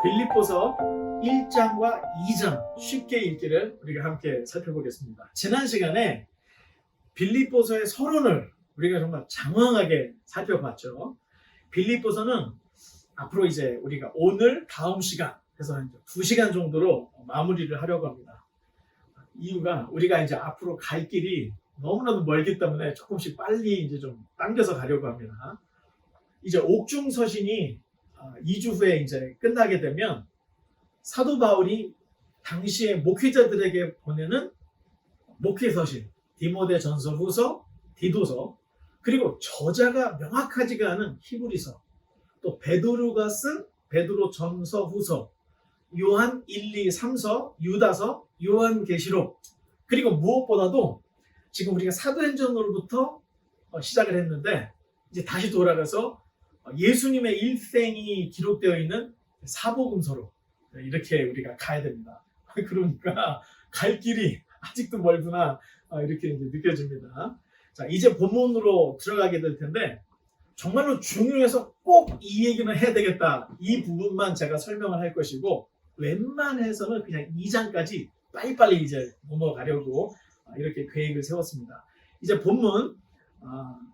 빌립보서 1장과 2장 쉽게 읽기를 우리가 함께 살펴보겠습니다. 지난 시간에 빌립보서의 서론을 우리가 정말 장황하게 살펴봤죠. 빌립보서는 앞으로 이제 우리가 오늘 다음 시간 해서 2시간 정도로 마무리를 하려고 합니다. 이유가 우리가 이제 앞으로 갈 길이 너무나도 멀기 때문에 조금씩 빨리 이제 좀 당겨서 가려고 합니다. 이제 옥중서신이 2주 후에 이제 끝나게 되면 사도 바울이 당시에 목회자들에게 보내는 목회서신, 디모데 전서, 후서, 디도서, 그리고 저자가 명확하지가 않은 히브리서, 또 베드로가 쓴 베드로 전서, 후서, 요한 1, 2, 3서, 유다서, 요한계시록, 그리고 무엇보다도 지금 우리가 사도행전으로부터 시작을 했는데 이제 다시 돌아가서 예수님의 일생이 기록되어 있는 사복음서로 이렇게 우리가 가야 됩니다. 그러니까 갈 길이 아직도 멀구나 이렇게 이제 느껴집니다. 자, 이제 본문으로 들어가게 될 텐데 정말로 중요해서 꼭 이 얘기는 해야 되겠다. 이 부분만 제가 설명을 할 것이고 웬만해서는 그냥 2장까지 빨리빨리 이제 넘어가려고 이렇게 계획을 세웠습니다. 이제 본문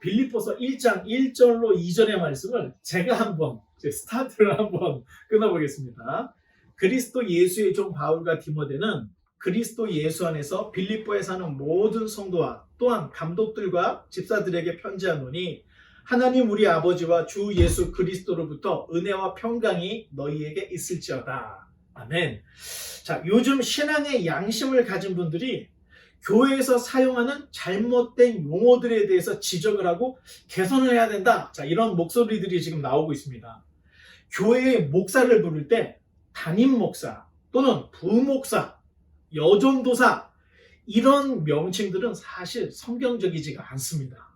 빌립보서 1장 1절로 2절의 말씀을 제가 한번 스타트를 한번 끊어보겠습니다. 그리스도 예수의 종 바울과 디모데는 그리스도 예수 안에서 빌립보에 사는 모든 성도와 또한 감독들과 집사들에게 편지하노니 하나님 우리 아버지와 주 예수 그리스도로부터 은혜와 평강이 너희에게 있을지어다. 아멘. 자, 요즘 신앙의 양심을 가진 분들이 교회에서 사용하는 잘못된 용어들에 대해서 지적을 하고 개선을 해야 된다. 자, 이런 목소리들이 지금 나오고 있습니다. 교회의 목사를 부를 때 담임 목사 또는 부목사, 여전도사 이런 명칭들은 사실 성경적이지가 않습니다.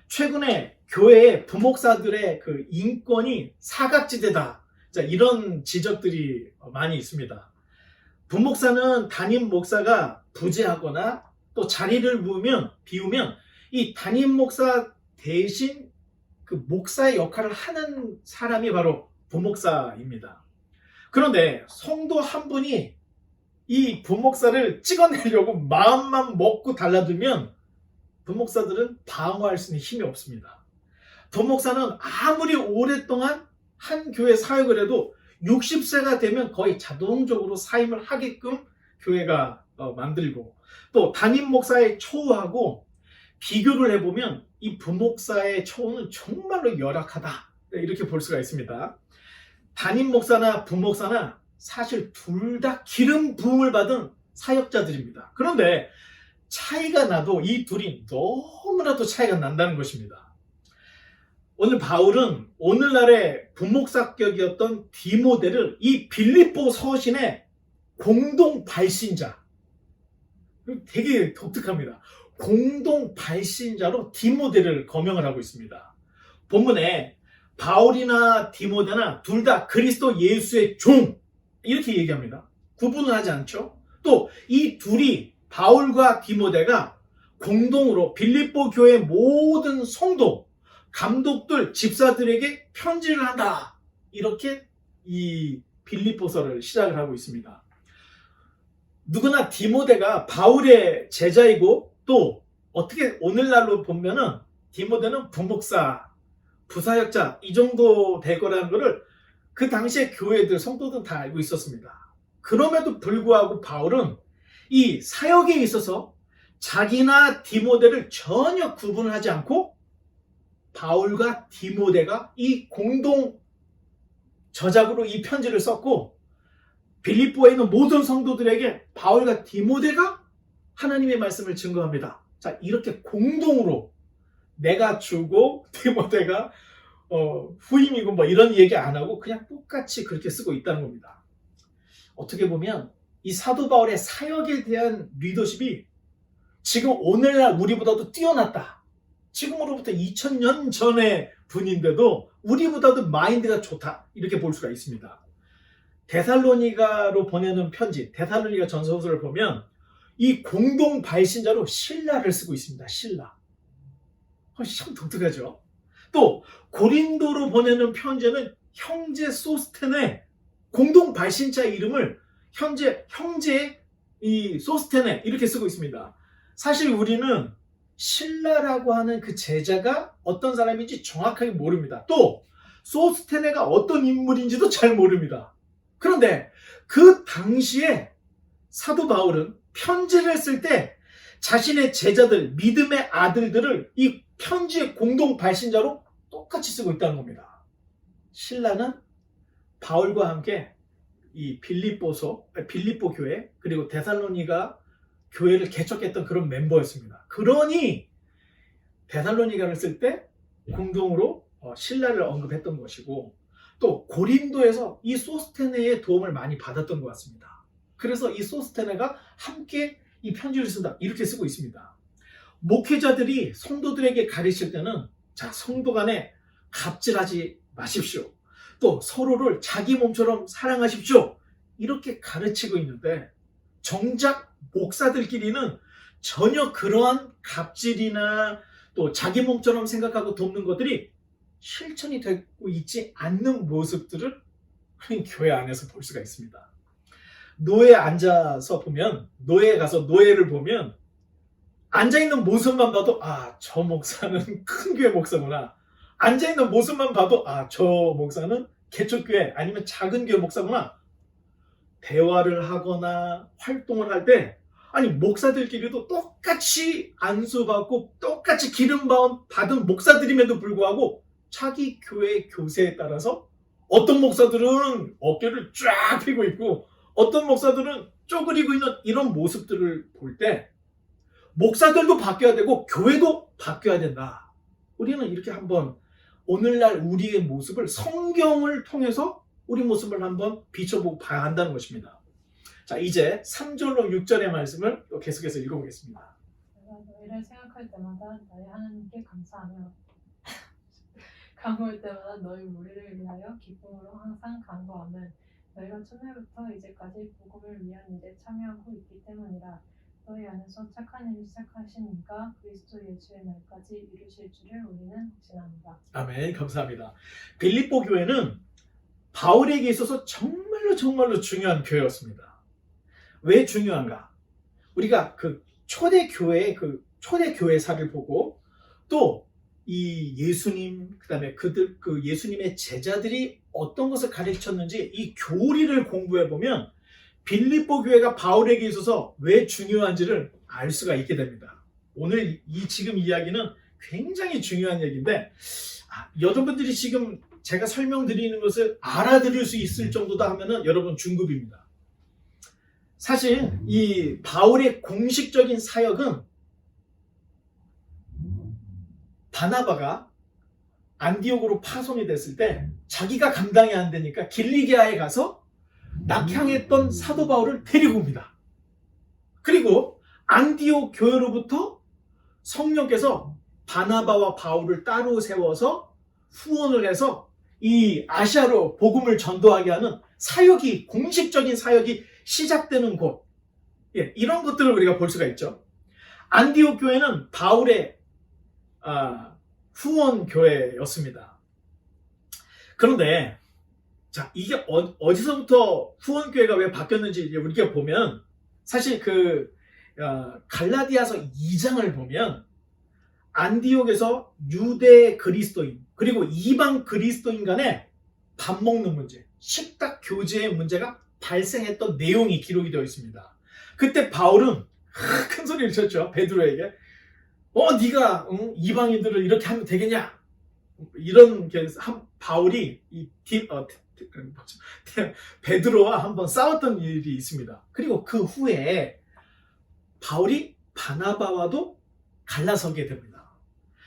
최근에 교회의 부목사들의 그 인권이 사각지대다. 자, 이런 지적들이 많이 있습니다. 부목사는 담임 목사가 부재하거나 또 자리를 비우면 이 담임 목사 대신 그 목사의 역할을 하는 사람이 바로 부목사입니다. 그런데 성도 한 분이 이 부목사를 찍어내려고 마음만 먹고 달라들면 부목사들은 방어할 수 있는 힘이 없습니다. 부목사는 아무리 오랫동안 한 교회 사역을 해도 60세가 되면 거의 자동적으로 사임을 하게끔 교회가 만들고 또 담임 목사의 처우하고 비교를 해보면 이 부목사의 처우는 정말로 열악하다 이렇게 볼 수가 있습니다. 담임 목사나 부목사나 사실 둘 다 기름 부음을 받은 사역자들입니다. 그런데 차이가 나도 이 둘이 너무나도 차이가 난다는 것입니다. 오늘 바울은 오늘날의 부목사격이었던 디모데를 이 빌립보 서신의 공동 발신자, 되게 독특합니다. 공동 발신자로 디모데를 거명을 하고 있습니다. 본문에 바울이나 디모데나 둘 다 그리스도 예수의 종 이렇게 얘기합니다. 구분을 하지 않죠. 또 이 둘이 바울과 디모데가 공동으로 빌립보 교회 모든 성도 감독들, 집사들에게 편지를 한다. 이렇게 이 빌립보서를 시작을 하고 있습니다. 누구나 디모데가 바울의 제자이고 또 어떻게 오늘날로 보면은 디모데는 부목사, 부사역자 이 정도 될 거라는 것을 그 당시에 교회들, 성도들은 다 알고 있었습니다. 그럼에도 불구하고 바울은 이 사역에 있어서 자기나 디모데를 전혀 구분을 하지 않고 바울과 디모데가 이 공동 저작으로 이 편지를 썼고 빌립보에 있는 모든 성도들에게 바울과 디모데가 하나님의 말씀을 증거합니다. 자, 이렇게 공동으로 내가 주고 디모데가 후임이고 뭐 이런 얘기 안 하고 그냥 똑같이 그렇게 쓰고 있다는 겁니다. 어떻게 보면 이 사도 바울의 사역에 대한 리더십이 지금 오늘날 우리보다도 뛰어났다. 지금으로부터 2000년 전의 분인데도 우리보다도 마인드가 좋다. 이렇게 볼 수가 있습니다. 데살로니가로 보내는 편지, 데살로니가 전서서를 보면 이 공동 발신자로 신라를 쓰고 있습니다. 신라. 참 독특하죠. 또 고린도로 보내는 편지는 형제 소스테네 공동 발신자 이름을 현재 형제 이 소스테네 이렇게 쓰고 있습니다. 사실 우리는 신라라고 하는 그 제자가 어떤 사람인지 정확하게 모릅니다. 또 소스테네가 어떤 인물인지도 잘 모릅니다. 그런데 그 당시에 사도 바울은 편지를 쓸 때 자신의 제자들, 믿음의 아들들을 이 편지의 공동 발신자로 똑같이 쓰고 있다는 겁니다. 신라는 바울과 함께 이 빌립보 교회 그리고 데살로니가 교회를 개척했던 그런 멤버였습니다. 그러니 데살로니가를 쓸 때 공동으로 신라를 언급했던 것이고 또 고린도에서 이 소스테네의 도움을 많이 받았던 것 같습니다. 그래서 이 소스테네가 함께 이 편지를 쓴다 이렇게 쓰고 있습니다. 목회자들이 성도들에게 가르칠 때는 자, 성도 간에 갑질하지 마십시오. 또 서로를 자기 몸처럼 사랑하십시오. 이렇게 가르치고 있는데 정작 목사들끼리는 전혀 그러한 갑질이나 또 자기 몸처럼 생각하고 돕는 것들이 실천이 되고 있지 않는 모습들을 교회 안에서 볼 수가 있습니다. 노예에 앉아서 보면, 노예에 가서 노예를 보면 앉아있는 모습만 봐도 저 목사는 큰 교회 목사구나. 앉아있는 모습만 봐도 저 목사는 개척교회 아니면 작은 교회 목사구나. 대화를 하거나 활동을 할 때 목사들끼리도 똑같이 안수받고 똑같이 기름 받은 목사들임에도 불구하고 자기 교회 교세에 따라서 어떤 목사들은 어깨를 쫙 펴고 있고 어떤 목사들은 쪼그리고 있는 이런 모습들을 볼 때 목사들도 바뀌어야 되고 교회도 바뀌어야 된다. 우리는 이렇게 한번 오늘날 우리의 모습을 성경을 통해서 우리 모습을 한번 비춰보고 봐야 한다는 것입니다. 자, 이제 3절로 6절의 말씀을 또 계속해서 읽어보겠습니다. 내가 너희를 생각할 때마다 너희 하나님께 감사하며 간구할 때마다 너희 무리를 위하여 기쁨으로 항상 간구하면 너희가 첫날부터 이제까지 복음을 위한 일에 참여하고 있기 때문이라. 너희 안에서 착한 일을 시작하신 이가 그리스도 예수의 날까지 이루실 줄을 우리는 확신합니다. 아멘. 감사합니다. 빌립보 교회는 바울에게 있어서 정말로 중요한 교회였습니다. 왜 중요한가? 우리가 그 초대 교회사를 보고 또 이 예수님, 그다음에 그 예수님의 제자들이 어떤 것을 가르쳤는지 이 교리를 공부해 보면 빌립보 교회가 바울에게 있어서 왜 중요한지를 알 수가 있게 됩니다. 오늘 지금 이야기는 굉장히 중요한 얘기인데 여러분들이 지금 제가 설명드리는 것을 알아들을 수 있을 정도다 하면은 여러분 중급입니다. 사실 이 바울의 공식적인 사역은 바나바가 안디옥으로 파송이 됐을 때 자기가 감당이 안 되니까 길리기아에 가서 낙향했던 사도 바울을 데리고 옵니다. 그리고 안디옥 교회로부터 성령께서 바나바와 바울을 따로 세워서 후원을 해서 이 아시아로 복음을 전도하게 하는 사역이, 공식적인 사역이 시작되는 곳, 이런 것들을 우리가 볼 수가 있죠. 안디옥 교회는 바울의 후원 교회였습니다. 그런데 자, 이게 어디서부터 후원 교회가 왜 바뀌었는지 우리가 보면 사실 갈라디아서 2장을 보면 안디옥에서 유대 그리스도인 그리고 이방 그리스도인 간에 밥 먹는 문제, 식탁 교제의 문제가 발생했던 내용이 기록이 되어 있습니다. 그때 바울은 큰 소리를 쳤죠. 베드로에게. 네가 이방인들을 이렇게 하면 되겠냐? 이런 바울이 베드로와 한번 싸웠던 일이 있습니다. 그리고 그 후에 바울이 바나바와도 갈라서게 됩니다.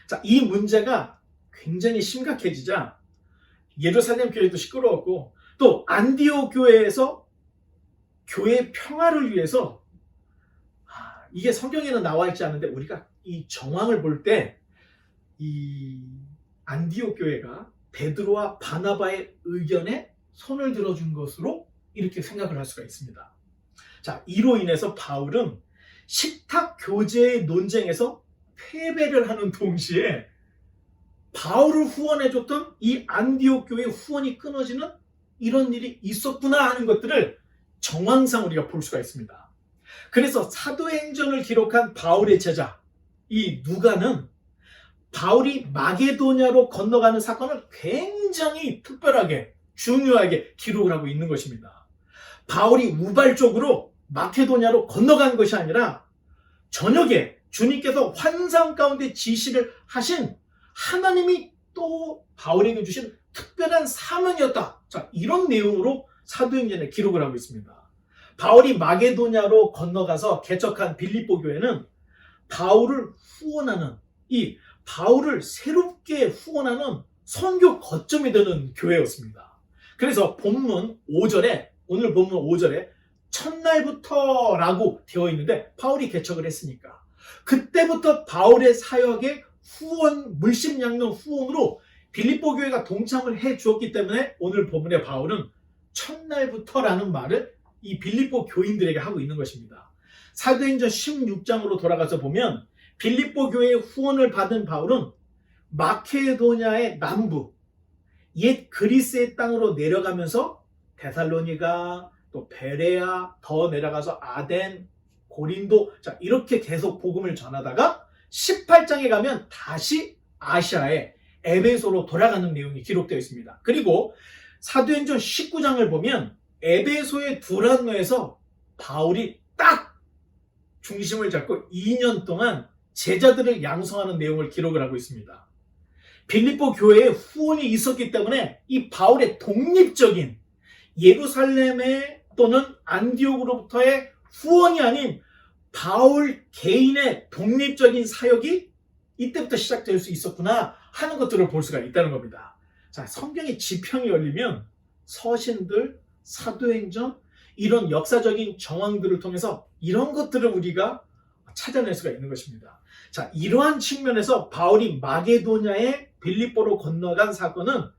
자, 이 문제가 굉장히 심각해지자 예루살렘 교회도 시끄러웠고 또 안디옥 교회에서 교회 평화를 위해서 이게 성경에는 나와 있지 않은데 우리가 이 정황을 볼 때 이 안디옥 교회가 베드로와 바나바의 의견에 손을 들어준 것으로 이렇게 생각을 할 수가 있습니다. 자, 이로 인해서 바울은 식탁 교제의 논쟁에서 패배를 하는 동시에 바울을 후원해줬던 이 안디옥 교회의 후원이 끊어지는 이런 일이 있었구나 하는 것들을 정황상 우리가 볼 수가 있습니다. 그래서 사도행전을 기록한 바울의 제자 이 누가는 바울이 마게도냐로 건너가는 사건을 굉장히 특별하게 중요하게 기록을 하고 있는 것입니다. 바울이 우발적으로 마케도냐로 건너간 것이 아니라 저녁에 주님께서 환상 가운데 지시를 하신 하나님이 또 바울에게 주신 특별한 사명이었다. 자, 이런 내용으로 사도행전에 기록을 하고 있습니다. 바울이 마게도냐로 건너가서 개척한 빌립보 교회는 바울을 후원하는 이 바울을 새롭게 후원하는 선교 거점이 되는 교회였습니다. 그래서 본문 5절에 오늘 본문 5절에 첫날부터라고 되어 있는데 바울이 개척을 했으니까 그때부터 바울의 사역에 후원 물심양면 후원으로 빌립보 교회가 동참을 해 주었기 때문에 오늘 본문의 바울은 첫날부터라는 말을 이 빌립보 교인들에게 하고 있는 것입니다. 사도행전 16장으로 돌아가서 보면 빌립보 교회의 후원을 받은 바울은 마케도냐의 남부 옛 그리스의 땅으로 내려가면서 데살로니가 또 베레아 더 내려가서 아덴 고린도 자 이렇게 계속 복음을 전하다가 18장에 가면 다시 아시아의 에베소로 돌아가는 내용이 기록되어 있습니다. 그리고 사도행전 19장을 보면 에베소의 두란노에서 바울이 딱 중심을 잡고 2년 동안 제자들을 양성하는 내용을 기록을 하고 있습니다. 빌립보 교회에 후원이 있었기 때문에 이 바울의 독립적인 예루살렘의 또는 안디옥으로부터의 후원이 아닌 바울 개인의 독립적인 사역이 이때부터 시작될 수 있었구나 하는 것들을 볼 수가 있다는 겁니다. 자, 성경의 지평이 열리면 서신들, 사도행전 이런 역사적인 정황들을 통해서 이런 것들을 우리가 찾아낼 수가 있는 것입니다. 자, 이러한 측면에서 바울이 마게도냐의 빌립보로 건너간 사건은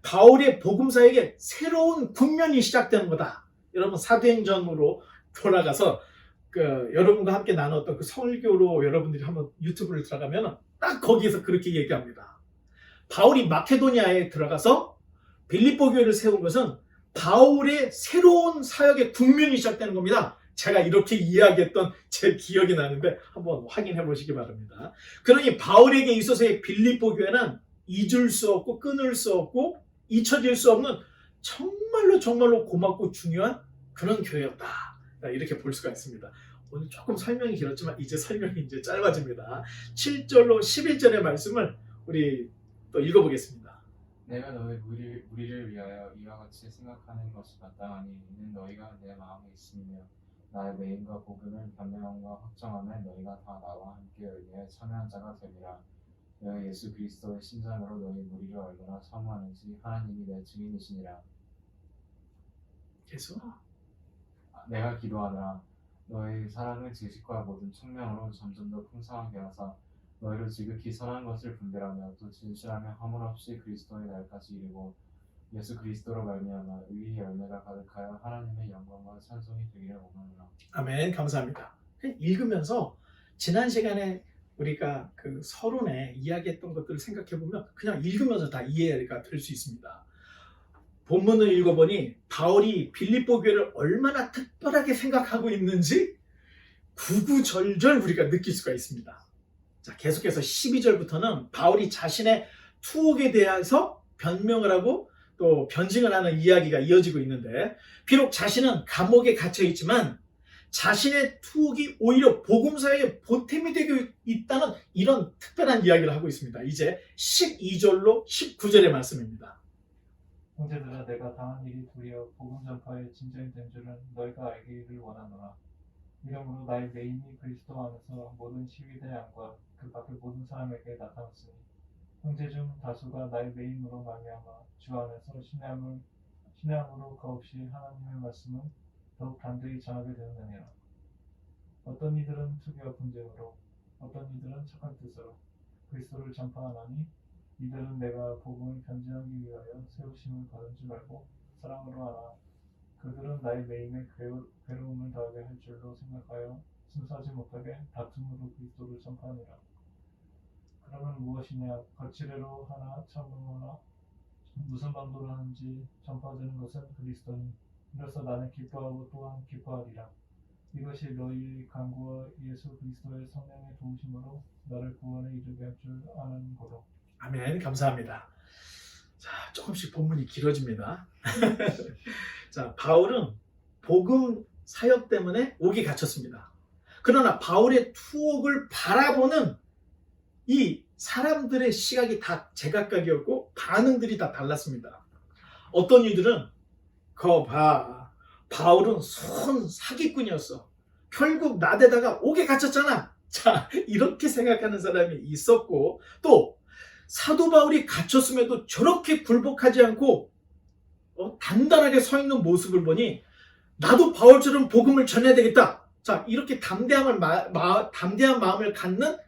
바울의 복음 사역의 새로운 국면이 시작되는 거다. 여러분 사도행전으로 돌아가서 여러분과 함께 나눴던 그 설교로 여러분들이 한번 유튜브를 들어가면 딱 거기에서 그렇게 얘기합니다. 바울이 마케도니아에 들어가서 빌립보 교회를 세운 것은 바울의 새로운 사역의 국면이 시작되는 겁니다. 제가 이렇게 이야기했던 제 기억이 나는데 한번 확인해 보시기 바랍니다. 그러니 바울에게 있어서의 빌립보 교회는 잊을 수 없고 끊을 수 없고 잊혀질 수 없는 정말로 고맙고 중요한 그런 교회였다. 이렇게 볼 수가 있습니다. 오늘 조금 설명이 길었지만 이제 설명이 이제 짧아집니다. 7절로 11절의 말씀을 우리 또 읽어보겠습니다. 내가 너희 무리를 위하여 이와 같이 생각하는 것이 마땅하니 이는 너희가 내 마음에 있으며 나의 메인과 복음을 변명함과 확정함에 너희가 다 나와 함께 의미에 참여한 자가 되리라. 너희 예수 그리스도의 신장으로 너희 무리를 얼마나 사모하는지 하나님이 내 증인이시니라. 계속 내가 기도하노라. 너희 사랑을 지식과 모든 청명으로 점점 더 풍성하게 하사 너희로 지극히 선한 것을 분별하며 또 진실하며 허물 없이 그리스도의 날까지 이르고 예수 그리스도로 말미암아 의의 열매가 가득하여 하나님의 영광과 찬송이 되기를 원하노라. 아멘. 감사합니다. 읽으면서 지난 시간에 우리가 그 서론에 이야기했던 것들을 생각해 보면 그냥 읽으면서 다 이해가 될 수 있습니다. 본문을 읽어보니 바울이 빌립보 교회를 얼마나 특별하게 생각하고 있는지 구구절절 우리가 느낄 수가 있습니다. 자, 계속해서 12절부터는 바울이 자신의 투옥에 대해서 변명을 하고 또 변증을 하는 이야기가 이어지고 있는데 비록 자신은 감옥에 갇혀 있지만 자신의 투옥이 오히려 복음사의 보탬이 되고 있다는 이런 특별한 이야기를 하고 있습니다. 이제 12절로 19절의 말씀입니다. 형제들아, 내가 당한 일이 도리어 복음 전파의 진전이 된 줄은 너희가 알기를 원하노라. 이러므로 나의 메인이 그리스도 안에서 모든 시위대 양과 그 밖의 모든 사람에게 나타났으니 형제 중 다수가 나의 메인으로 말미암아 주 안에서 신뢰함으로 거없이 하나님의 말씀은 더욱 담대히 전하게 되느니라. 어떤 이들은 투기와 분쟁으로 어떤 이들은 착한 뜻으로 그리스도를 전파하나니 이들은 내가 복음을 변증하기 위하여 세우심을 받은 줄 알고 사랑으로 하나 그들은 나의 매임에 괴로움을 더하게 할 줄로 생각하여 순수하지 못하게 다툼으로 그리스도를 전파하니라. 그러면 무엇이냐? 거칠애로 하나 참으로 하나 무슨 방도로 하는지 전파하는 것은 그리스도니 이로써 나는 기뻐하고 또한 기뻐하리라. 이것이 너희 간구와 예수 그리스도의 성령의 도우심으로 나를 구원에 이르게 할 줄 아는 거로. 아멘. 감사합니다. 자, 조금씩 본문이 길어집니다. 자, 바울은 복음 사역 때문에 옥에 갇혔습니다. 그러나 바울의 투옥을 바라보는 이 사람들의 시각이 다 제각각이었고 반응들이 다 달랐습니다. 어떤 이들은 거 봐, 바울은 손 사기꾼이었어. 결국 나대다가 옥에 갇혔잖아. 자, 이렇게 생각하는 사람이 있었고, 또 사도 바울이 갇혔음에도 저렇게 굴복하지 않고 단단하게 서 있는 모습을 보니 나도 바울처럼 복음을 전해야 되겠다. 자, 이렇게 담대한 마음을 갖는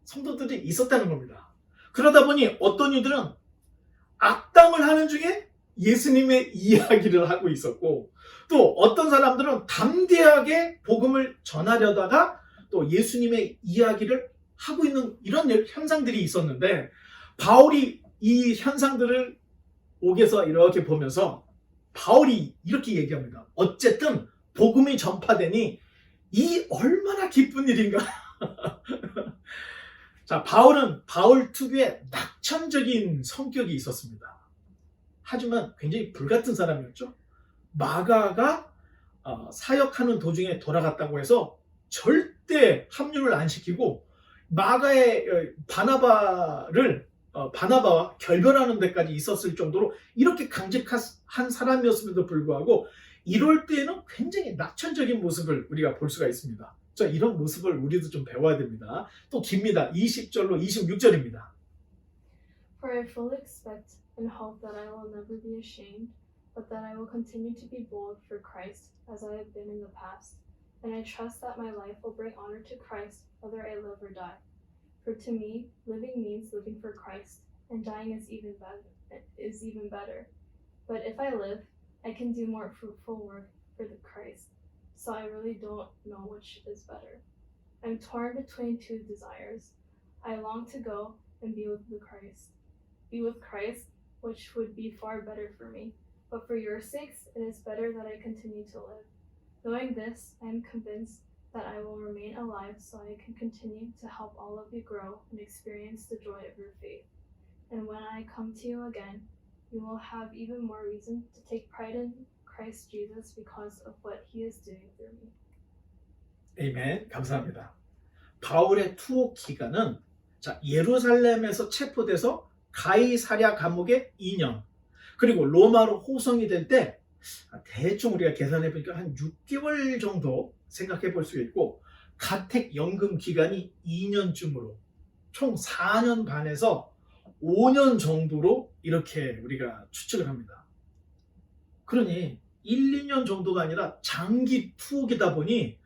성도들이 있었다는 겁니다. 그러다 보니 어떤 이들은 악담을 하는 중에 예수님의 이야기를 하고 있었고, 또 어떤 사람들은 담대하게 복음을 전하려다가 또 예수님의 이야기를 하고 있는 이런 현상들이 있었는데, 바울이 이 현상들을 옥에서 이렇게 보면서 바울이 이렇게 얘기합니다. 어쨌든 복음이 전파되니 이 얼마나 기쁜 일인가. 자, 바울은 바울 특유의 낙천적인 성격이 있었습니다. 하지만 굉장히 불같은 사람이었죠. 마가가 사역하는 도중에 돌아갔다고 해서 절대 합류를 안 시키고 마가의 바나바와 결별하는 데까지 있었을 정도로 이렇게 강직한 사람이었음에도 불구하고 이럴 때에는 굉장히 낙천적인 모습을 우리가 볼 수가 있습니다. 자, 이런 모습을 우리도 좀 배워야 됩니다. 또 깁니다. 20절로 26절입니다. For I fully expect and hope that I will never be ashamed, but that I will continue to be bold for Christ as I have been in the past. And I trust that my life will bring honor to Christ whether I live or die. For to me, living means living for Christ, and dying is even better. But if I live, I can do more fruitful work for the Christ. So I really don't know which is better. I'm torn between two desires. I long to go and be with Christ, which would be far better for me. But for your sakes, it is better that I continue to live. Knowing this, I am convinced that I will remain alive so I can continue to help all of you grow and experience the joy of your faith. And when I come to you again, you will have even more reason to take pride in Christ Jesus because of what he is doing through me. 아멘. 감사합니다. 바울의 투옥 기간은 예루살렘에서 체포돼서 가이사랴 감옥에 2년, 그리고 로마로 호송이 될 때 대충 우리가 계산해 보니까 한 6개월 정도 생각해 볼 수 있고, 가택 연금 기간이 2년쯤으로 총 4년 반에서 5년 정도로 이렇게 우리가 추측을 합니다. 그러니 1, 2년 정도가 아니라 장기 투옥이다 보니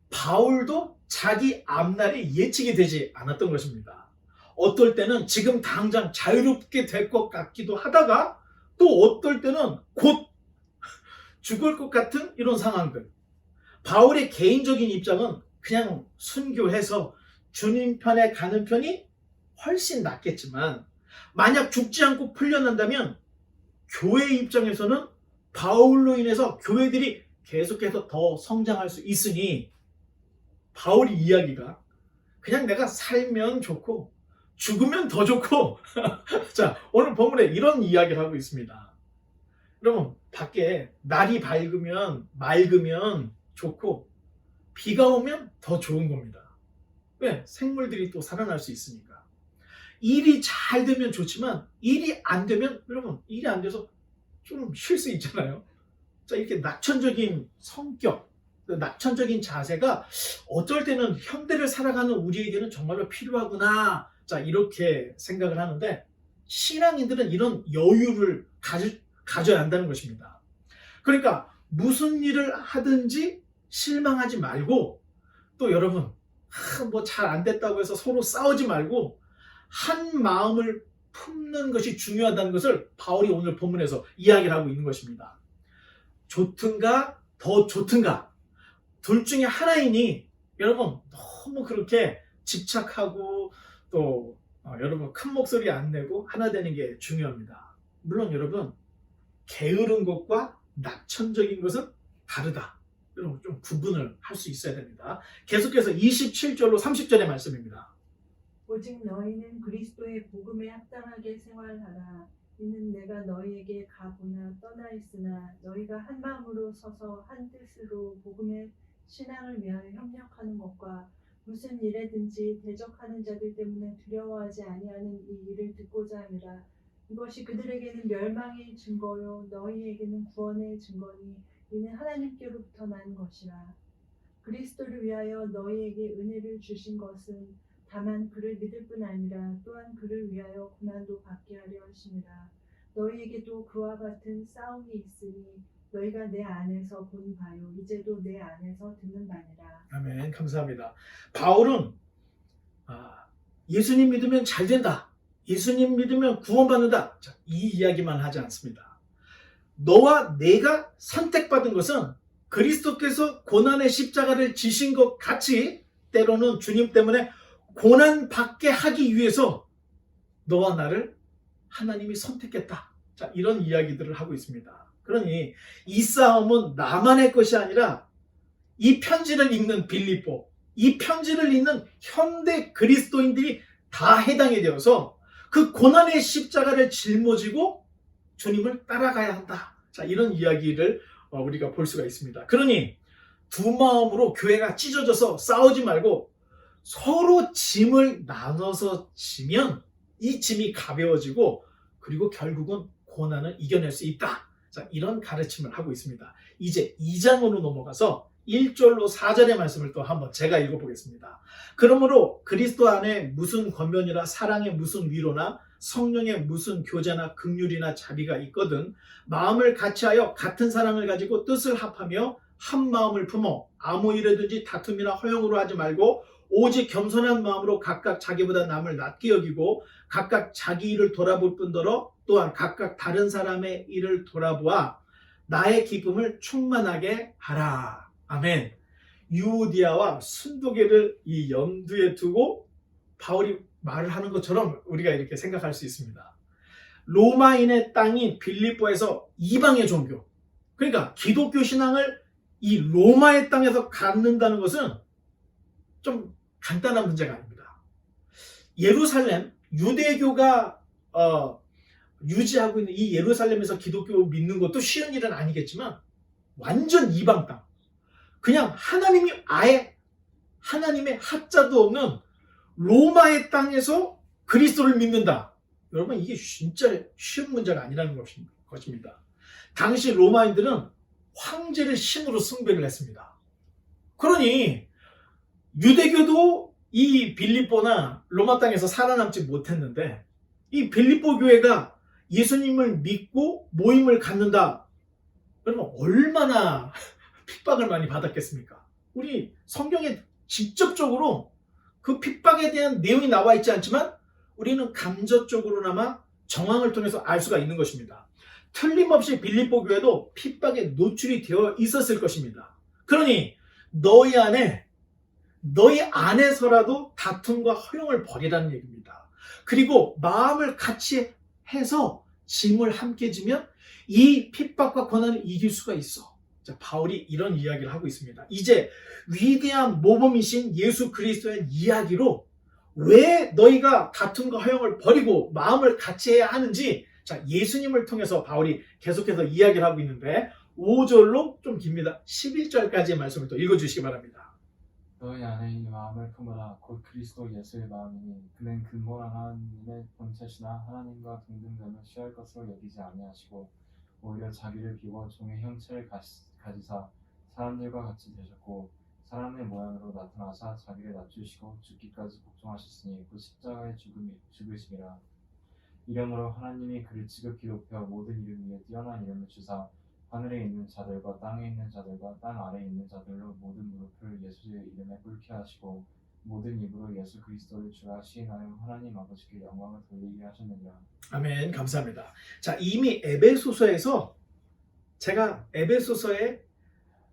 바울도 자기 앞날이 예측이 되지 않았던 것입니다. 어떨 때는 지금 당장 자유롭게 될 것 같기도 하다가 또 어떨 때는 곧 죽을 것 같은 이런 상황들. 바울의 개인적인 입장은 그냥 순교해서 주님 편에 가는 편이 훨씬 낫겠지만, 만약 죽지 않고 풀려난다면 교회 입장에서는 바울로 인해서 교회들이 계속해서 더 성장할 수 있으니, 바울의 이야기가 그냥 내가 살면 좋고 죽으면 더 좋고 자, 오늘 본문에 이런 이야기를 하고 있습니다. 여러분, 밖에 날이 맑으면 좋고 비가 오면 더 좋은 겁니다. 왜? 생물들이 또 살아날 수 있으니까. 일이 잘 되면 좋지만 일이 안 되면, 여러분, 일이 안 돼서 좀 쉴 수 있잖아요. 자, 이렇게 낙천적인 성격, 낙천적인 자세가 어쩔 때는 현대를 살아가는 우리에게는 정말로 필요하구나. 자, 이렇게 생각을 하는데, 신앙인들은 이런 여유를 가져야 한다는 것입니다. 그러니까 무슨 일을 하든지 실망하지 말고, 또 여러분, 뭐 잘 안 됐다고 해서 서로 싸우지 말고 한 마음을 품는 것이 중요하다는 것을 바울이 오늘 본문에서 이야기를 하고 있는 것입니다. 좋든가 더 좋든가 둘 중에 하나이니, 여러분 너무 그렇게 집착하고 또 여러분 큰 목소리 안 내고 하나 되는 게 중요합니다. 물론 여러분, 게으른 것과 낙천적인 것은 다르다. 여러분 좀 구분을 할 수 있어야 됩니다. 계속해서 27절로 30절의 말씀입니다. 오직 너희는 그리스도의 복음에 합당하게 생활하라. 이는 내가 너희에게 가보나 떠나 있으나 너희가 한 마음으로 서서 한 뜻으로 복음의 신앙을 위하여 협력하는 것과 무슨 일에든지 대적하는 자들 때문에 두려워하지 아니하는 이 일을 듣고자 함이라. 이것이 그들에게는 멸망의 증거요 너희에게는 구원의 증거니 이는 하나님께로부터 난 것이라. 그리스도를 위하여 너희에게 은혜를 주신 것은 다만 그를 믿을 뿐 아니라 또한 그를 위하여 고난도 받게 하려 하심이라. 너희에게도 그와 같은 싸움이 있으니 너희가 내 안에서 본 바요 이제도 내 안에서 듣는 바니라. 아멘. 감사합니다. 바울은 예수님 믿으면 잘 된다. 예수님 믿으면 구원받는다. 자, 이 이야기만 하지 않습니다. 너와 내가 선택받은 것은 그리스도께서 고난의 십자가를 지신 것 같이 때로는 주님 때문에 고난받게 하기 위해서 너와 나를 하나님이 선택했다. 자, 이런 이야기들을 하고 있습니다. 그러니 이 싸움은 나만의 것이 아니라 이 편지를 읽는 빌립보, 이 편지를 읽는 현대 그리스도인들이 다 해당이 되어서 그 고난의 십자가를 짊어지고 주님을 따라가야 한다. 자, 이런 이야기를 우리가 볼 수가 있습니다. 그러니 두 마음으로 교회가 찢어져서 싸우지 말고 서로 짐을 나눠서 지면 이 짐이 가벼워지고 그리고 결국은 고난을 이겨낼 수 있다. 자, 이런 가르침을 하고 있습니다. 이제 2장으로 넘어가서 1절로 4절의 말씀을 또 한번 제가 읽어보겠습니다. 그러므로 그리스도 안에 무슨 권면이나 사랑의 무슨 위로나 성령의 무슨 교제나 긍휼이나 자비가 있거든 마음을 같이하여 같은 사랑을 가지고 뜻을 합하며 한 마음을 품어 아무 일에든지 다툼이나 허용으로 하지 말고 오직 겸손한 마음으로 각각 자기보다 남을 낮게 여기고 각각 자기 일을 돌아볼 뿐더러 또한 각각 다른 사람의 일을 돌아보아 나의 기쁨을 충만하게 하라. 아멘. 유오디아와 순도계를 이 염두에 두고 바울이 말을 하는 것처럼 우리가 이렇게 생각할 수 있습니다. 로마인의 땅인 빌립보에서 이방의 종교, 그러니까 기독교 신앙을 이 로마의 땅에서 갖는다는 것은 좀 간단한 문제가 아닙니다. 예루살렘, 유대교가 유지하고 있는 이 예루살렘에서 기독교 믿는 것도 쉬운 일은 아니겠지만 완전 이방 땅, 그냥 하나님이 아예 하나님의 하자도 없는 로마의 땅에서 그리스도를 믿는다. 여러분, 이게 진짜 쉬운 문제가 아니라는 것입니다. 당시 로마인들은 황제를 신으로 숭배를 했습니다. 그러니 유대교도 이 빌립보나 로마 땅에서 살아남지 못했는데 이 빌립보 교회가 예수님을 믿고 모임을 갖는다. 그러면 얼마나 핍박을 많이 받았겠습니까? 우리 성경에 직접적으로 그 핍박에 대한 내용이 나와 있지 않지만 우리는 감정적으로나마 정황을 통해서 알 수가 있는 것입니다. 틀림없이 빌립보 교회도 핍박에 노출이 되어 있었을 것입니다. 그러니 너희 안에서라도 다툼과 허용을 버리라는 얘기입니다. 그리고 마음을 같이 해서 짐을 함께 지면 이 핍박과 고난을 이길 수가 있어. 자, 바울이 이런 이야기를 하고 있습니다. 이제 위대한 모범이신 예수 그리스도의 이야기로 왜 너희가 다툼과 허용을 버리고 마음을 같이 해야 하는지, 자, 예수님을 통해서 바울이 계속해서 이야기를 하고 있는데 5절로 좀 깁니다. 11절까지의 말씀을 또 읽어주시기 바랍니다. 너희 안에 이 마음을 품으라. 곧 그리스도 예수의 마음이니 그는 근본 하나님의 본체시나 하나님과 동등됨을 취할 것으로 여기지 아니하시고 오히려 자기를 비워 종의 형체를 가지사 사람들과 같이 되셨고 사람의 모양으로 나타나사 자기를 낮추시고 죽기까지 복종하셨으니 그 십자가의 죽으심이라. 이러므로 하나님이 그를 지극히 높여 모든 이름 위에 뛰어난 이름을 주사 하늘에 있는 자들과 땅에 있는 자들과 땅 아래에 있는 자들로 모든 무릎을 예수의 이름에 꿇게 하시고 모든 입으로 예수 그리스도를 주라 시인하여 하나님 아버지께 영광을 돌리게 하셨느니라. 아멘. 감사합니다. 자, 이미 에베소서에서 제가 에베소서에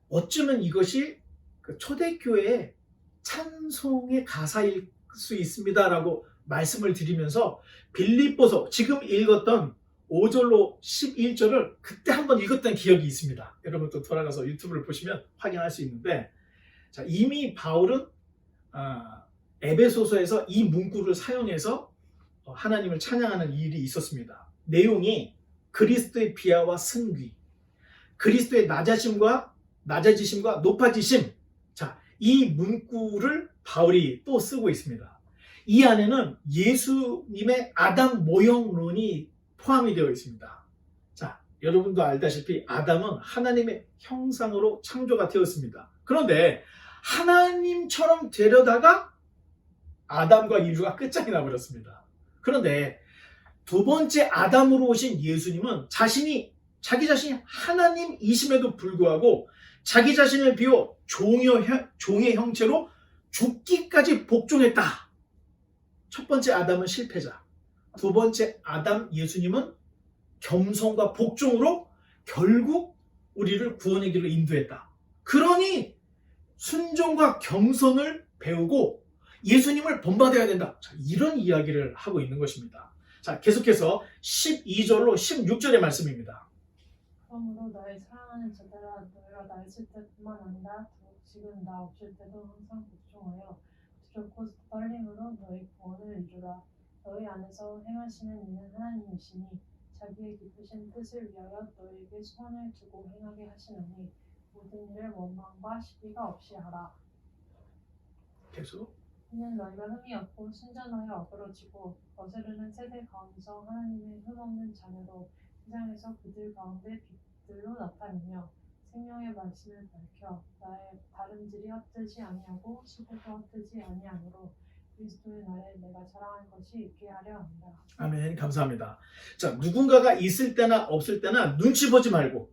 어쩌면 이것이 그 초대교회의 찬송의 가사일 수 있습니다라고 말씀을 드리면서 빌립보서 지금 읽었던 5절로 11절을 그때 한번 읽었던 기억이 있습니다. 여러분 또 돌아가서 유튜브를 보시면 확인할 수 있는데, 자, 이미 바울은 에베소서에서 이 문구를 사용해서 하나님을 찬양하는 일이 있었습니다. 내용이 그리스도의 비하와 승귀, 그리스도의 낮아지심과 높아지심. 자, 이 문구를 바울이 또 쓰고 있습니다. 이 안에는 예수님의 아담 모형론이 포함이 되어 있습니다. 자, 여러분도 알다시피 아담은 하나님의 형상으로 창조가 되었습니다. 그런데 하나님처럼 되려다가 아담과 인류가 끝장이 나버렸습니다. 그런데 두 번째 아담으로 오신 예수님은 자기 자신이 하나님이심에도 불구하고 자기 자신을 비워 종의 형체로 죽기까지 복종했다. 첫 번째 아담은 실패자, 두 번째 아담 예수님은 겸손과 복종으로 결국 우리를 구원의 길로 인도했다. 그러니 순종과 겸손을 배우고 예수님을 본받아야 된다. 자, 이런 이야기를 하고 있는 것입니다. 자, 계속해서 12절로 16절의 말씀입니다. 그러므로 나의 사랑하는 자들아, 너희가 나 있을 때뿐만 아니라 지금 나 없을 때도 항상 복종하여 두렵고 떨림으로 너희 구원을 이루라. 너희 안에서 행하시는 이는 하나님이시니 자기의 기쁘신 뜻을 위하여 너희에게 소원을 두고 행하게 하시느니 모든 일을 원망과 시비가 없이 하라. 계속. 이는 너희가 흠이 없고 순전하여 어그러지고 거스르는 세대 가운데서 하나님의 흠없는 자녀로 세상에서 그들 가운데 빛들로 나타내며 생명의 말씀을 밝혀 나의 다름질이 헛되지 아니하고 수고도 헛되지 아니하므로 그리스도의 날에 내가 자랑할 것이 있게 하려 합니다. 아멘. 감사합니다. 자, 누군가가 있을 때나 없을 때나 눈치 보지 말고,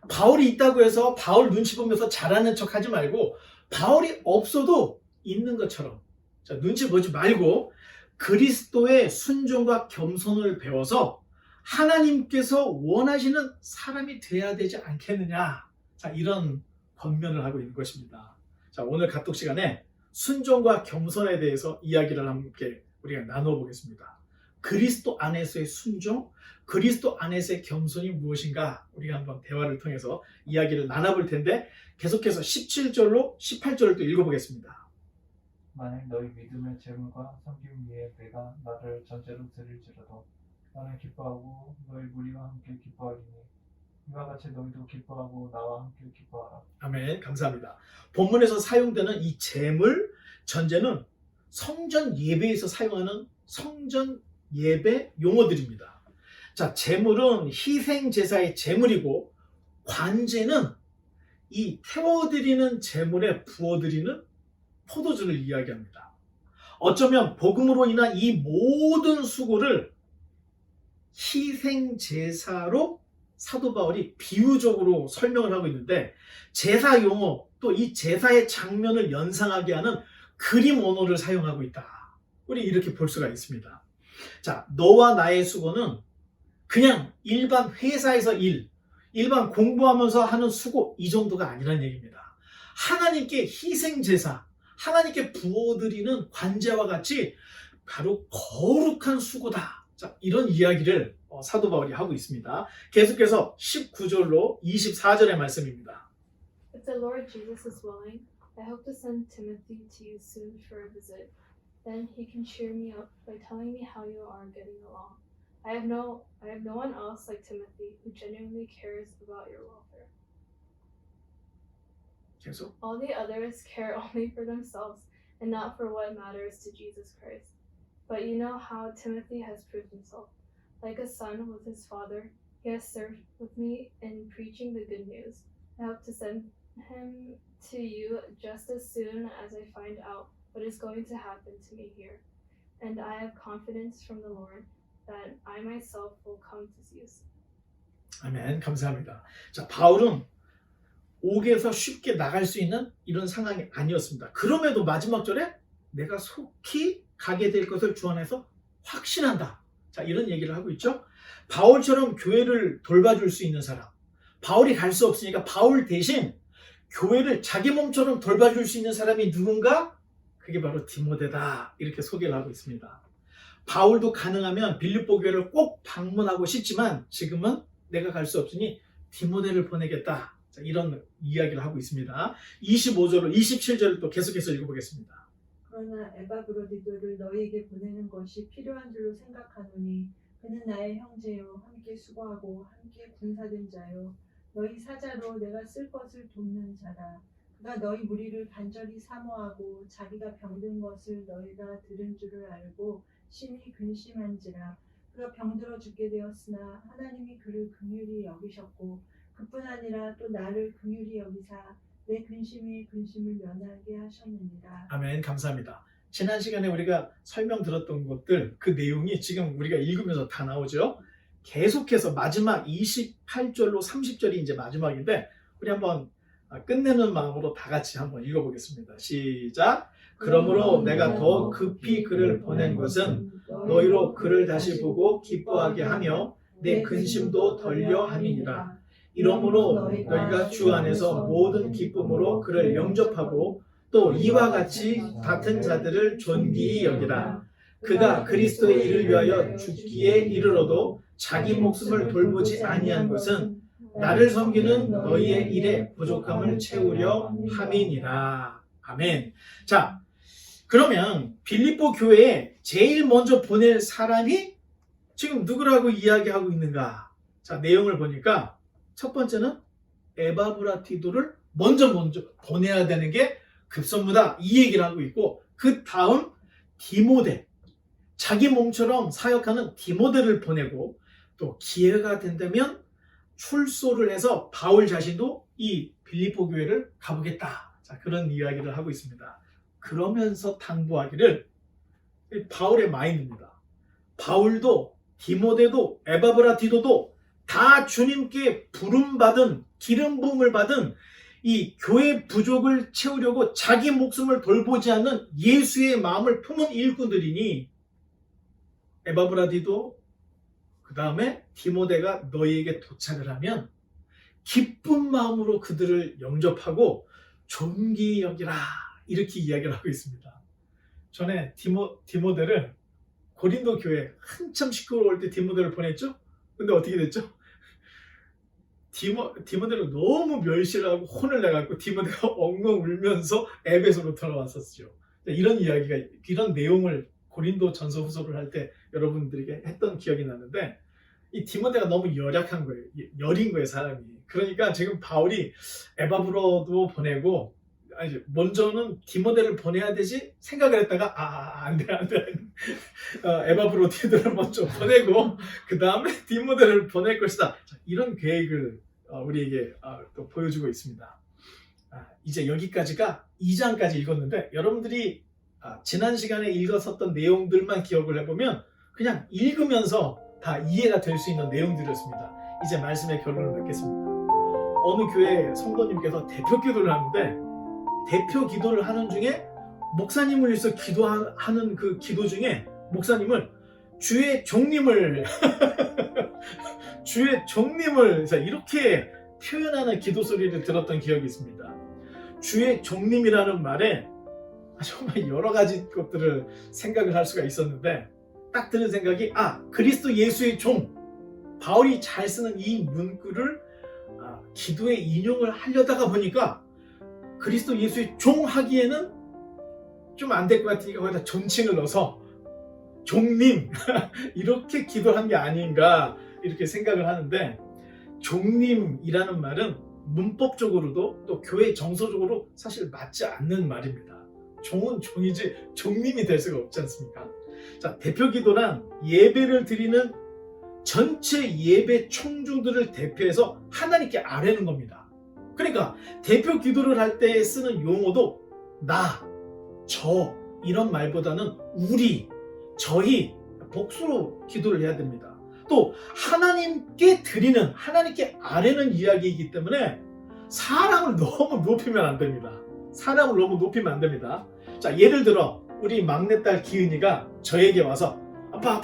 바울이 있다고 해서 바울 눈치 보면서 잘하는 척 하지 말고, 바울이 없어도 있는 것처럼, 자, 눈치 보지 말고 그리스도의 순종과 겸손을 배워서 하나님께서 원하시는 사람이 돼야 되지 않겠느냐. 자, 이런 권면을 하고 있는 것입니다. 자, 오늘 가톡 시간에 순종과 겸손에 대해서 이야기를 함께 우리가 나눠보겠습니다. 그리스도 안에서의 순종, 그리스도 안에서의 겸손이 무엇인가 우리가 한번 대화를 통해서 이야기를 나눠볼 텐데, 계속해서 17절로 18절을 또 읽어보겠습니다. 만약 너희 믿음의 재물과 섬김 위에 내가 나를 전제로 드릴지라도 나는 기뻐하고 너희 무리와 함께 기뻐하리니 이와 같이 너희도 기뻐하고 나와 함께 기뻐하라. 아멘. 감사합니다. 본문에서 사용되는 이 제물, 전제는 성전 예배에서 사용하는 성전 예배 용어들입니다. 자, 제물은 희생 제사의 제물이고, 관제는 이 태워드리는 제물에 부어드리는 포도주를 이야기합니다. 어쩌면 복음으로 인한 이 모든 수고를 희생 제사로 사도 바울이 비유적으로 설명을 하고 있는데, 제사 용어, 또 이 제사의 장면을 연상하게 하는 그림 언어를 사용하고 있다. 우리 이렇게 볼 수가 있습니다. 자, 너와 나의 수고는 그냥 일반 회사에서 일반 공부하면서 하는 수고, 이 정도가 아니라는 얘기입니다. 하나님께 희생 제사, 하나님께 부어드리는 관제와 같이 바로 거룩한 수고다. 자, 이런 이야기를 사도 바울이 하고 있습니다. 계속해서 19절로 24절의 말씀입니다. If the Lord Jesus is willing, I hope to send Timothy to you soon for a visit. Then he can cheer me up by telling me how you are getting along. I have no one else like Timothy who genuinely cares about your welfare. 계속. All the others care only for themselves and not for what matters to Jesus Christ. But you know how Timothy has proved himself. Like a son with his father, he has served with me in preaching the good news. I hope to send him to you just as soon as I find out what is going to happen to me here. And I have confidence from the Lord that I myself will come to see you soon. 아멘. 감사합니다. 자, 바울은 옥에서 쉽게 나갈 수 있는 이런 상황이 아니었습니다. 그럼에도 마지막 절에 내가 속히 가게 될 것을 주 안에서 확신한다. 자, 이런 얘기를 하고 있죠. 바울처럼 교회를 돌봐줄 수 있는 사람, 바울이 갈 수 없으니까 바울 대신 교회를 자기 몸처럼 돌봐줄 수 있는 사람이 누군가? 그게 바로 디모데다. 이렇게 소개를 하고 있습니다. 바울도 가능하면 빌립보 교회를 꼭 방문하고 싶지만 지금은 내가 갈 수 없으니 디모데를 보내겠다. 자, 이런 이야기를 하고 있습니다. 25절로 27절을 또 계속해서 읽어보겠습니다. 그러나 에바브로디도를 너희에게 보내는 것이 필요한 줄로 생각하노니 그는 나의 형제요 함께 수고하고 함께 군사된 자요 너희 사자로 내가 쓸 것을 돕는 자라. 그가 너희 무리를 간절히 사모하고 자기가 병든 것을 너희가 들은 줄을 알고 심히 근심한지라. 그가 병들어 죽게 되었으나 하나님이 그를 긍휼히 여기셨고 그뿐 아니라 또 나를 긍휼히 여기사 내 근심이 근심을 면하게 하셨느니라. 아멘. 감사합니다. 지난 시간에 우리가 설명 들었던 것들 그 내용이 지금 우리가 읽으면서 다 나오죠. 계속해서 마지막 28절로 30절이 이제 마지막인데 우리 한번 끝내는 마음으로 다 같이 한번 읽어보겠습니다. 시작. 그러므로 내가 더 급히 그를 보낸 것은 너희로 그를 다시 보고 기뻐하게 하며 내 근심도 덜려 함이니라. 이러므로 너희가 주 안에서 모든 기쁨으로 그를 영접하고 또 이와 같이 같은 자들을 존귀히 여기라. 그가 그리스도의 일을 위하여 죽기에 이르러도 자기 목숨을 돌보지 아니한 것은 나를 섬기는 너희의 일에 부족함을 채우려 함이니라. 아멘. 자, 그러면 빌립보 교회에 제일 먼저 보낼 사람이 지금 누구라고 이야기하고 있는가? 자, 내용을 보니까 첫 번째는 에바브라티도를 먼저 보내야 되는 게 급선무다. 이 얘기를 하고 있고 그 다음 디모데, 자기 몸처럼 사역하는 디모데를 보내고 또 기회가 된다면 출소를 해서 바울 자신도 이 빌립보 교회를 가보겠다. 자, 그런 이야기를 하고 있습니다. 그러면서 당부하기를 바울의 마인드입니다. 바울도 디모데도 에바브라티도도 다 주님께 부름받은 기름 부음을 받은 이 교회 부족을 채우려고 자기 목숨을 돌보지 않는 예수의 마음을 품은 일꾼들이니 에바브라디도 그 다음에 디모데가 너희에게 도착을 하면 기쁜 마음으로 그들을 영접하고 존귀히 여기라 이렇게 이야기를 하고 있습니다. 전에 디모데를 고린도 교회 한참 시끄러울 때 디모데를 보냈죠? 근데 어떻게 됐죠? 디모데를 너무 멸시를 하고 혼을 내갖고 디모데가 엉엉 울면서 에베소로 돌아왔었죠. 이런 이야기가, 이런 내용을 고린도 전서 후서를 할 때 여러분들에게 했던 기억이 나는데 이 디모데가 너무 열약한 거예요. 여린 거예요, 사람이. 그러니까 지금 바울이 에바브로도 보내고 아니 먼저는 디모데를 보내야 되지 생각을 했다가 안 돼. 에바브로디도를 먼저 보내고 그 다음에 디모데를 보낼 것이다. 이런 계획을 우리에게 또 보여주고 있습니다. 이제 여기까지가 2장까지 읽었는데 여러분들이 지난 시간에 읽었었던 내용들만 기억을 해보면 그냥 읽으면서 다 이해가 될 수 있는 내용들이었습니다. 이제 말씀의 결론을 맺겠습니다. 어느 교회 성도님께서 대표 기도를 하는데 대표 기도를 하는 중에 목사님을 위해서 기도하는 그 기도 중에 목사님을 주의 종님을 이렇게 표현하는 기도 소리를 들었던 기억이 있습니다. 주의 종님이라는 말에 정말 여러 가지 것들을 생각을 할 수가 있었는데 딱 드는 생각이 그리스도 예수의 종, 바울이 잘 쓰는 이 문구를 기도에 인용을 하려다가 보니까 그리스도 예수의 종 하기에는 좀 안 될 것 같으니까 거기다 존칭을 넣어서 종님 이렇게 기도한 게 아닌가 이렇게 생각을 하는데 종님이라는 말은 문법적으로도 또 교회 정서적으로 사실 맞지 않는 말입니다. 종은 종이지 종님이 될 수가 없지 않습니까? 자, 대표 기도란 예배를 드리는 전체 예배 총주들을 대표해서 하나님께 아뢰는 겁니다. 그러니까 대표 기도를 할 때 쓰는 용어도 나, 저 이런 말보다는 우리, 저희 복수로 기도를 해야 됩니다. 또 하나님께 드리는, 하나님께 아뢰는 이야기이기 때문에 사람을 너무 높이면 안 됩니다. 사람을 너무 높이면 안 됩니다. 자, 예를 들어 우리 막내딸 기은이가 저에게 와서 아빠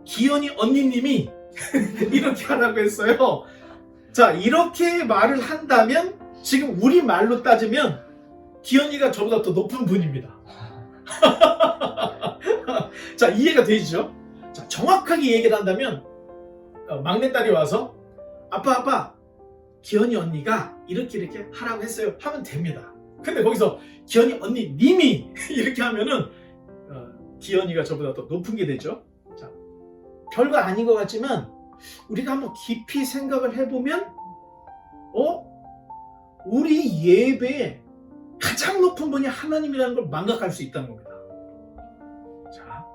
기현이 언니님이 이렇게 하라고 했어요. 자, 이렇게 말을 한다면 지금 우리 말로 따지면 기현이가 저보다 더 높은 분입니다. 자, 이해가 되시죠? 자, 정확하게 얘기를 한다면 막내딸이 와서 아빠 기현이 언니가 이렇게 하라고 했어요 하면 됩니다. 근데 거기서 기현이 언니 님이 이렇게 하면은 기현이가 저보다 더 높은 게 되죠. 자, 별거 아닌 것 같지만 우리가 한번 깊이 생각을 해보면 우리 예배에 가장 높은 분이 하나님이라는 걸 망각할 수 있다는 겁니다. 자,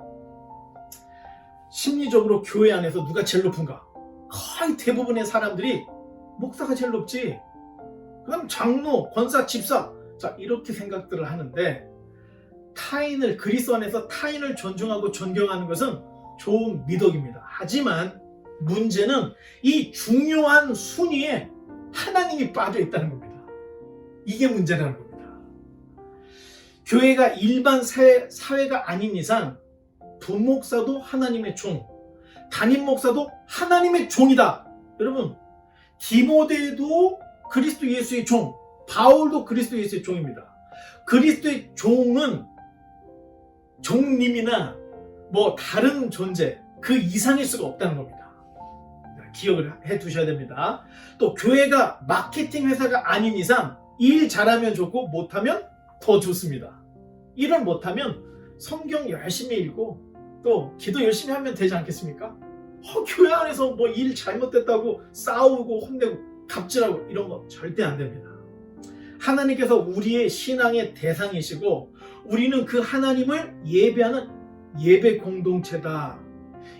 심리적으로 교회 안에서 누가 제일 높은가? 거의 대부분의 사람들이 목사가 제일 높지, 그 다음 장로, 권사, 집사, 자, 이렇게 생각들을 하는데, 타인을, 그리스도 안에서 타인을 존중하고 존경하는 것은 좋은 미덕입니다. 하지만 문제는 이 중요한 순위에 하나님이 빠져 있다는 겁니다. 이게 문제라는 겁니다. 교회가 일반 사회가 아닌 이상 부목사도 하나님의 종, 담임 목사도 하나님의 종이다. 여러분, 디모데도 그리스도 예수의 종, 바울도 그리스도 예수의 종입니다. 그리스도의 종은 종님이나 뭐 다른 존재 그 이상일 수가 없다는 겁니다. 기억을 해 두셔야 됩니다. 또 교회가 마케팅 회사가 아닌 이상 일 잘하면 좋고 못하면 더 좋습니다. 일을 못하면 성경 열심히 읽고 또 기도 열심히 하면 되지 않겠습니까? 교회 안에서 뭐 일 잘못됐다고 싸우고 혼내고 갑질하고 이런 거 절대 안 됩니다. 하나님께서 우리의 신앙의 대상이시고 우리는 그 하나님을 예배하는 예배 공동체다.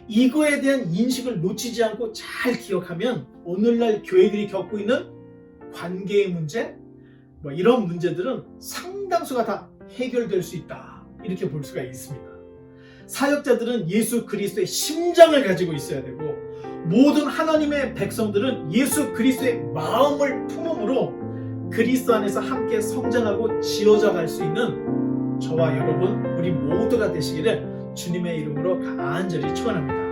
이거에 대한 인식을 놓치지 않고 잘 기억하면 오늘날 교회들이 겪고 있는 관계의 문제, 뭐 이런 문제들은 상당수가 다 해결될 수 있다. 이렇게 볼 수가 있습니다. 사역자들은 예수 그리스도의 심장을 가지고 있어야 되고 모든 하나님의 백성들은 예수 그리스도의 마음을 품음으로 그리스도 안에서 함께 성장하고 지어져 갈 수 있는 저와 여러분 우리 모두가 되시기를 주님의 이름으로 간절히 축원합니다.